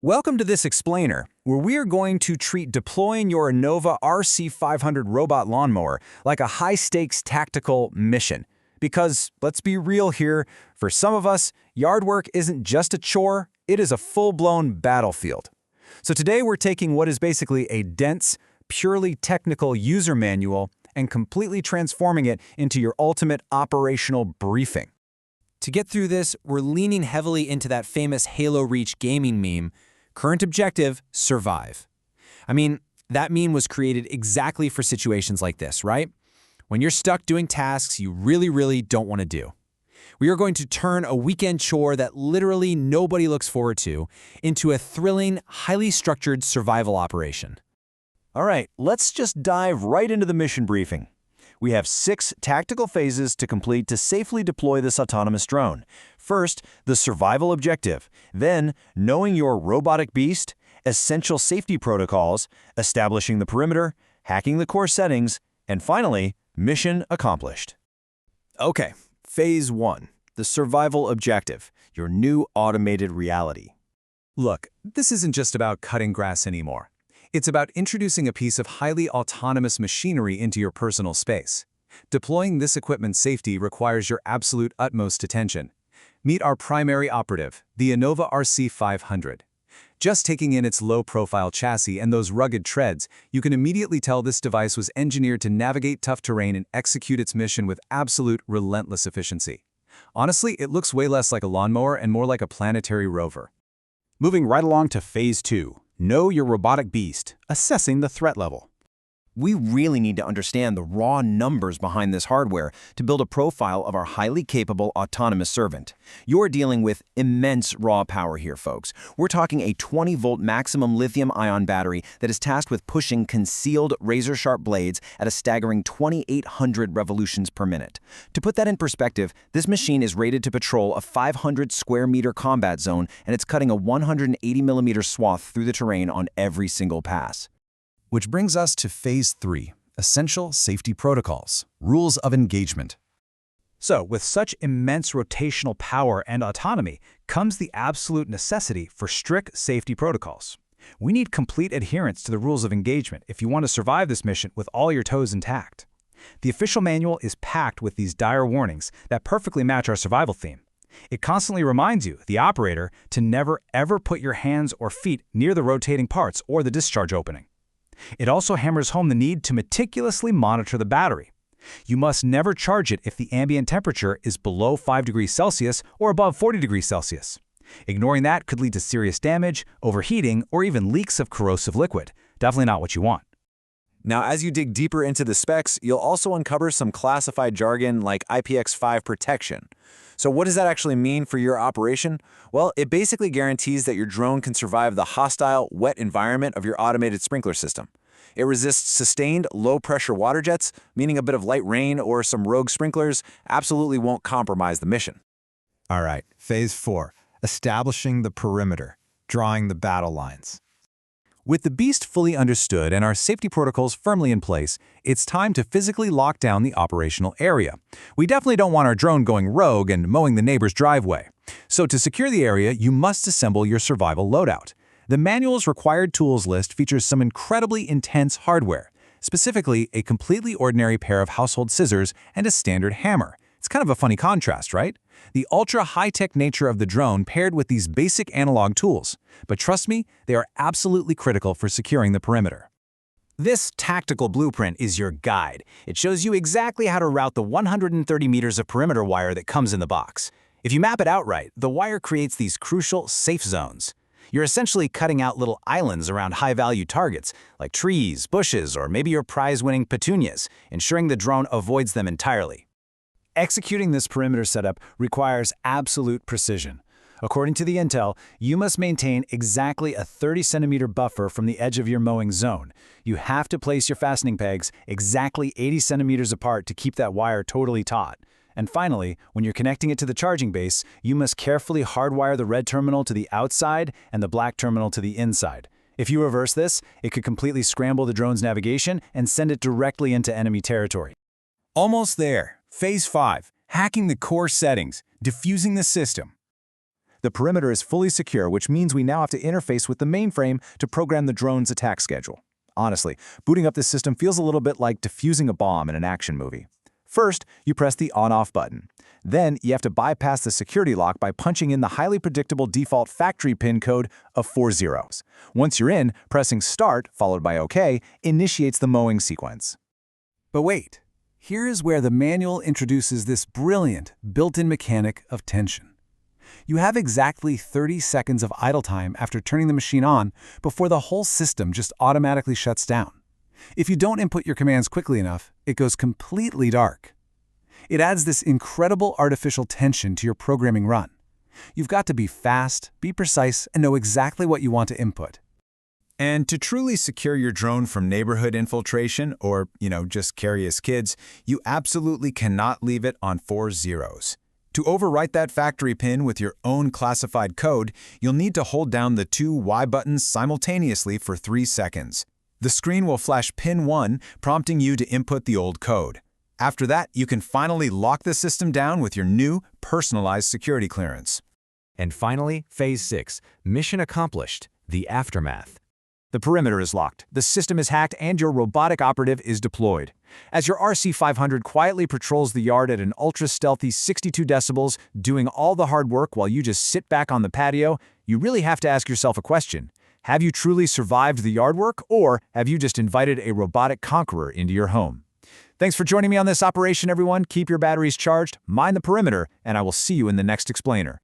Welcome to this explainer, where we are going to treat deploying your Innova RC500 robot lawnmower like a high-stakes tactical mission. Because, let's be real here, for some of us, yard work isn't just a chore, it is a full-blown battlefield. So today we're taking what is basically a dense, purely technical user manual and completely transforming it into your ultimate operational briefing. To get through this, we're leaning heavily into that famous Halo Reach gaming meme. Current objective, survive. I mean, that meme was created exactly for situations like this, right? When you're stuck doing tasks you really don't want to do. We are going to turn a weekend chore that literally nobody looks forward to into a thrilling, highly structured survival operation. All right, let's just dive right into the mission briefing. We have 6 tactical phases to complete to safely deploy this autonomous drone. First, the survival objective, then knowing your robotic beast, essential safety protocols, establishing the perimeter, hacking the core settings, and finally, mission accomplished. Okay, phase 1, the survival objective, your new automated reality. Look, this isn't just about cutting grass anymore. It's about introducing a piece of highly autonomous machinery into your personal space. Deploying this equipment's safety requires your absolute utmost attention. Meet our primary operative, the Innova RC500. Just taking in its low-profile chassis and those rugged treads, you can immediately tell this device was engineered to navigate tough terrain and execute its mission with absolute, relentless efficiency. Honestly, it looks way less like a lawnmower and more like a planetary rover. Moving right along to phase 2. Know your robotic beast, assessing the threat level. We really need to understand the raw numbers behind this hardware to build a profile of our highly capable autonomous servant. You're dealing with immense raw power here, folks. We're talking a 20-volt maximum lithium-ion battery that is tasked with pushing concealed razor-sharp blades at a staggering 2,800 revolutions per minute. To put that in perspective, this machine is rated to patrol a 500-square-meter combat zone, and it's cutting a 180-millimeter swath through the terrain on every single pass. Which brings us to phase 3, essential safety protocols, rules of engagement. So, with such immense rotational power and autonomy comes the absolute necessity for strict safety protocols. We need complete adherence to the rules of engagement if you want to survive this mission with all your toes intact. The official manual is packed with these dire warnings that perfectly match our survival theme. It constantly reminds you, the operator, to never ever put your hands or feet near the rotating parts or the discharge opening. It also hammers home the need to meticulously monitor the battery. You must never charge it if the ambient temperature is below 5 degrees Celsius or above 40 degrees Celsius. Ignoring that could lead to serious damage, overheating, or even leaks of corrosive liquid. Definitely not what you want. Now, as you dig deeper into the specs, you'll also uncover some classified jargon like IPX5 protection. So what does that actually mean for your operation? Well, it basically guarantees that your drone can survive the hostile, wet environment of your automated sprinkler system. It resists sustained, low-pressure water jets, meaning a bit of light rain or some rogue sprinklers absolutely won't compromise the mission. All right, phase 4, establishing the perimeter, drawing the battle lines. With the beast fully understood and our safety protocols firmly in place, it's time to physically lock down the operational area. We definitely don't want our drone going rogue and mowing the neighbor's driveway. So to secure the area, you must assemble your survival loadout. The manual's required tools list features some incredibly intense hardware, specifically a completely ordinary pair of household scissors and a standard hammer. It's kind of a funny contrast, right? The ultra-high-tech nature of the drone paired with these basic analog tools. But trust me, they are absolutely critical for securing the perimeter. This tactical blueprint is your guide. It shows you exactly how to route the 130 meters of perimeter wire that comes in the box. If you map it out right, the wire creates these crucial safe zones. You're essentially cutting out little islands around high-value targets, like trees, bushes, or maybe your prize-winning petunias, ensuring the drone avoids them entirely. Executing this perimeter setup requires absolute precision. According to the intel, you must maintain exactly a 30-centimeter buffer from the edge of your mowing zone. You have to place your fastening pegs exactly 80 centimeters apart to keep that wire totally taut. And finally, when you're connecting it to the charging base, you must carefully hardwire the red terminal to the outside and the black terminal to the inside. If you reverse this, it could completely scramble the drone's navigation and send it directly into enemy territory. Almost there. Phase 5, hacking the core settings, diffusing the system. The perimeter is fully secure, which means we now have to interface with the mainframe to program the drone's attack schedule. Honestly, booting up this system feels a little bit like defusing a bomb in an action movie. First, you press the on-off button. Then, you have to bypass the security lock by punching in the highly predictable default factory pin code of 4 zeros. Once you're in, pressing Start, followed by OK, initiates the mowing sequence. But wait, here is where the manual introduces this brilliant, built-in mechanic of tension. You have exactly 30 seconds of idle time after turning the machine on before the whole system just automatically shuts down. If you don't input your commands quickly enough, it goes completely dark. It adds this incredible artificial tension to your programming run. You've got to be fast, be precise, and know exactly what you want to input. And to truly secure your drone from neighborhood infiltration or, just curious kids, you absolutely cannot leave it on 4 zeros. To overwrite that factory pin with your own classified code, you'll need to hold down the 2 Y buttons simultaneously for 3 seconds. The screen will flash pin 1, prompting you to input the old code. After that, you can finally lock the system down with your new, personalized security clearance. And finally, Phase 6, Mission Accomplished, the Aftermath. The perimeter is locked, the system is hacked, and your robotic operative is deployed. As your RC500 quietly patrols the yard at an ultra-stealthy 62 decibels, doing all the hard work while you just sit back on the patio, you really have to ask yourself a question. Have you truly survived the yard work, or have you just invited a robotic conqueror into your home? Thanks for joining me on this operation, everyone. Keep your batteries charged, mind the perimeter, and I will see you in the next explainer.